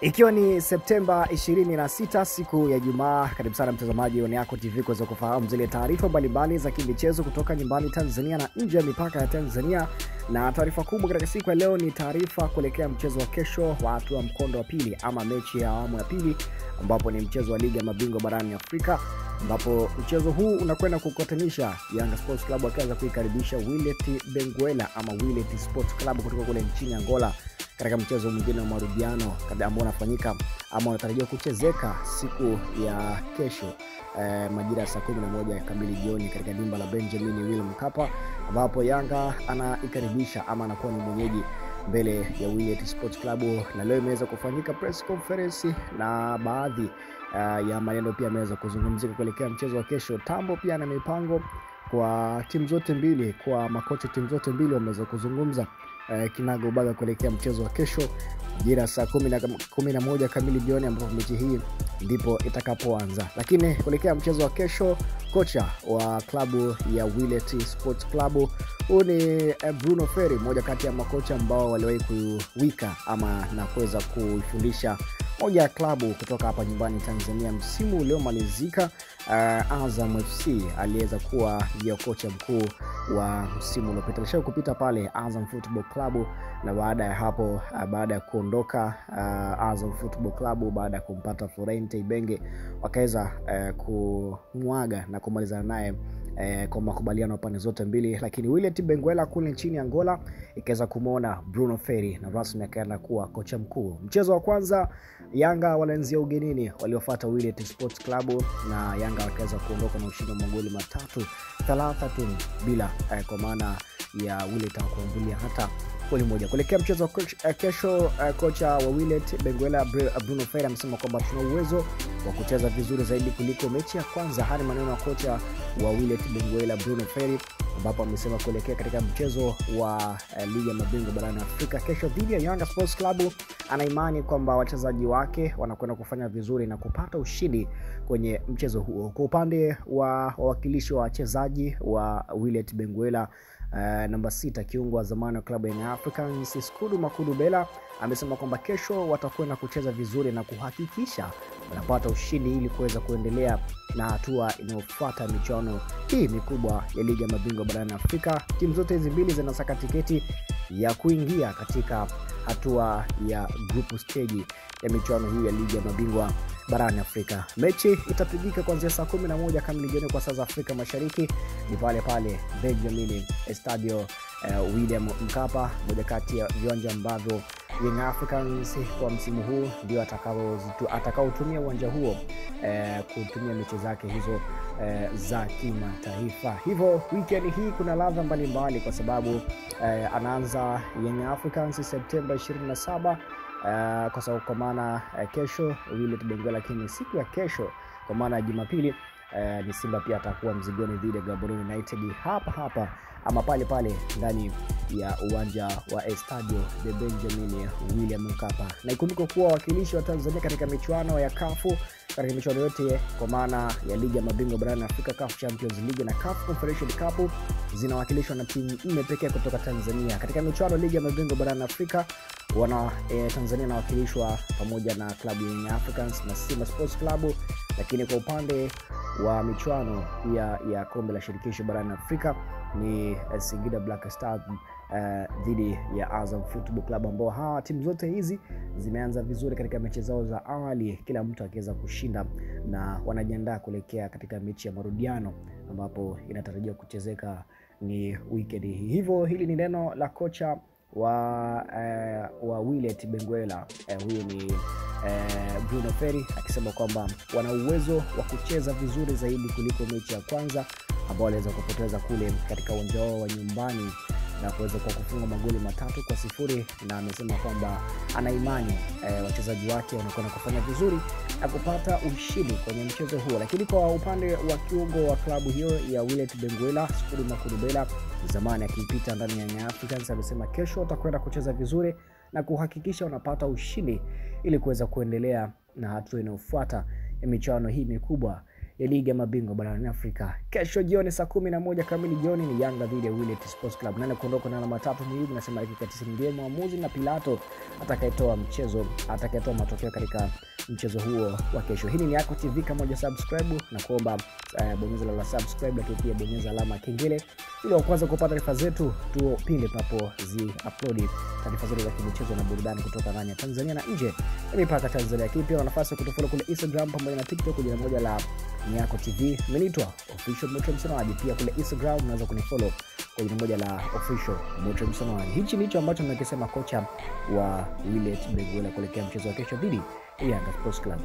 Ikiwa ni Septemba 26 siku ya Jumaa, karibu sana mtazamaji wa Niyako TV kuweza kufahamu zile taarifa mbalimbali za kimichezo kutoka nyumbani Tanzania na nje ya mipaka ya Tanzania. Na taarifa kubwa katika siku ya leo ni taarifa kuelekea mchezo wa kesho wa hatua mkondo wa pili ama mechi ya awamu ya pili, ambapo ni mchezo wa ligi ya mabingwa barani Afrika, ambapo mchezo huu unakwenda kukutanisha Yanga Sports Club wakianza kuikaribisha Wydad Benguela ama Wydad Sports Club kutoka kule nchini Angola katika mchezo mwingine wa marudiano ambao unafanyika ama unatarajiwa kuchezeka siku ya kesho majira saa 11 kamili jioni katika dimba la Benjamin William Mkapa, ambapo Yanga anaikaribisha ama anakuwa ni mwenyeji mbele ya Wydad Sports Club. Na leo imeweza kufanyika press conference na baadhi ya maneno pia yameweza kuzungumzika kuelekea mchezo wa kesho. Tambo pia na mipango kwa timu zote mbili, kwa makocha timu zote mbili wameweza kuzungumza kinaga ubaga kuelekea mchezo wa kesho majira saa 11 kamili jioni, ambapo mechi hii ndipo itakapoanza. Lakini kuelekea mchezo wa kesho, kocha wa klabu ya Wydad Sports Club ni Bruno Ferri, mmoja kati ya makocha ambao waliwahi kuwika ama na kuweza kufundisha moja ya klabu kutoka hapa nyumbani Tanzania msimu uliomalizika. Azam FC aliweza kuwa ndio kocha mkuu wa msimu uliopita, alishawahi kupita pale Azam Football Club, na baada ya hapo baada ya kuondoka Azam Football Club baada ya kumpata Florent Ibenge wakaweza kumwaga na kumalizana naye kwa makubaliano pande zote mbili. Lakini Wydad Benguela kule nchini Angola ikaweza kumuona Bruno Ferri na rasmi akaenda kuwa kocha mkuu. Mchezo wa kwanza Yanga walianzia ugenini waliofuata Wydad Sports Club, na Yanga wakaweza kuondoka na ushindi wa magoli 3-3 bila kwa maana ya Wydad kuambulia hata goli moja. Kuelekea mchezo wa kesho, kocha wa Wydad Benguela Bruno Ferri amesema kwamba tuna uwezo wa kucheza vizuri zaidi kuliko mechi ya kwanza. Hadi maneno ya kocha wa Wydad Benguela Bruno Ferri, ambapo amesema kuelekea katika mchezo wa ligi ya mabingwa barani Afrika kesho dhidi ya Yanga Sports Club, ana imani kwamba wachezaji wake wanakwenda kufanya vizuri na kupata ushindi kwenye mchezo huo. Kwa upande wa wawakilishi wa wachezaji wa Wydad Benguela, namba 6 kiungo wa zamani wa klabu ya Africans Skudu Makudu Bela amesema kwamba kesho watakwenda kucheza vizuri na kuhakikisha wanapata ushindi ili kuweza kuendelea na hatua inayofuata michuano hii mikubwa ya ligi ya mabingwa barani Afrika. Timu zote hizi mbili zinasaka tiketi ya kuingia katika hatua ya group stage ya michuano hii ya ligi ya mabingwa barani Afrika. Mechi itapigika kuanzia saa 11 kamili jioni kwa saa za Afrika Mashariki, ni pale pale Benjamin Stadio William Mkapa, moja kati ya viwanja ambavyo Young Africans kwa msimu huu ndio atakaotumia uwanja huo kutumia mechi zake hizo za kimataifa. Hivyo weekend hii kuna ladha mbalimbali kwa sababu anaanza Young Africans Septemba 27 kwa sababu kwa maana kesho Wydad Benguela, lakini siku ya kesho kwa maana Jumapili ni Simba pia atakuwa mzigoni dhidi ya Gaborone United hapa ama pale ndani ya uwanja wa Stadio de Benjamin William Mkapa. Na ikumbuke kuwa wakilishi wa Tanzania katika michuano ya CAF, katika michuano yote kwa maana ya ligi ya mabingwa barani Afrika, CAF Champions League na CAF Confederation Cup, zinawakilishwa na timu 4 pekee kutoka Tanzania. Katika michuano ligi ya mabingwa barani Afrika Tanzania inawakilishwa pamoja na klabu ya Africans na Simba Sports Club, lakini kwa upande wa michuano ya kombe la shirikisho barani Afrika ni Singida Black Stars dhidi ya Azam Football Club, ambao hawa timu zote hizi zimeanza vizuri katika mechi zao za awali, kila mtu akiweza kushinda na wanajiandaa kuelekea katika mechi ya marudiano ambapo inatarajiwa kuchezeka ni weekend hii. Hivyo hili ni neno la kocha wa Wydad Benguela, huyu ni Bruno Ferri, akisema kwamba wana uwezo wa kucheza vizuri zaidi kuliko mechi ya kwanza ambao waliweza kupoteza kule katika uwanja wao wa nyumbani na kuweza kufunga magoli 3-0, na amesema kwamba ana imani wachezaji wake wanakwenda kufanya vizuri na kupata ushindi kwenye mchezo huo. Lakini kwa upande wa kiungo wa klabu hiyo ya Wydad Benguela Skudu Makudu Bela, zamani akipita ndani ya Young Africans, amesema kesho watakwenda kucheza vizuri na kuhakikisha wanapata ushindi ili kuweza kuendelea na hatua inayofuata ya michuano hii mikubwa ya ligi ya mabingwa barani Afrika. Kesho jioni saa 11 kamili jioni ni Yanga dhidi ya Wydad Sports Club. Nani kuondoka na alama 3 muhimu, nasema dakika 90 ndiye mwamuzi na Pilato atakayetoa matokeo katika mchezo huo wa kesho. Hii ni Yako TV, kama hujasubscribe na kuomba bonyeza la subscribe, lakini pia bonyeza alama kengele ili kwanza kupata taarifa zetu tu pindi tunapozi-upload taarifa zetu za michezo na burudani kutoka ndani ya Tanzania na nje ya mipaka Tanzania. Lakini pia una nafasi kutufollow kule Instagram pamoja na TikTok kwa jina moja la Yako TV. Mimi Official Motre Msonaji. Pia kule Instagram unaweza kunifollow kwa jina moja la Official Motre Msonaji. Hichi ndicho ambacho nimekisema kocha wa Willet Beguela kuelekea mchezo wa kesho dhidi ya Yanga Sports Club.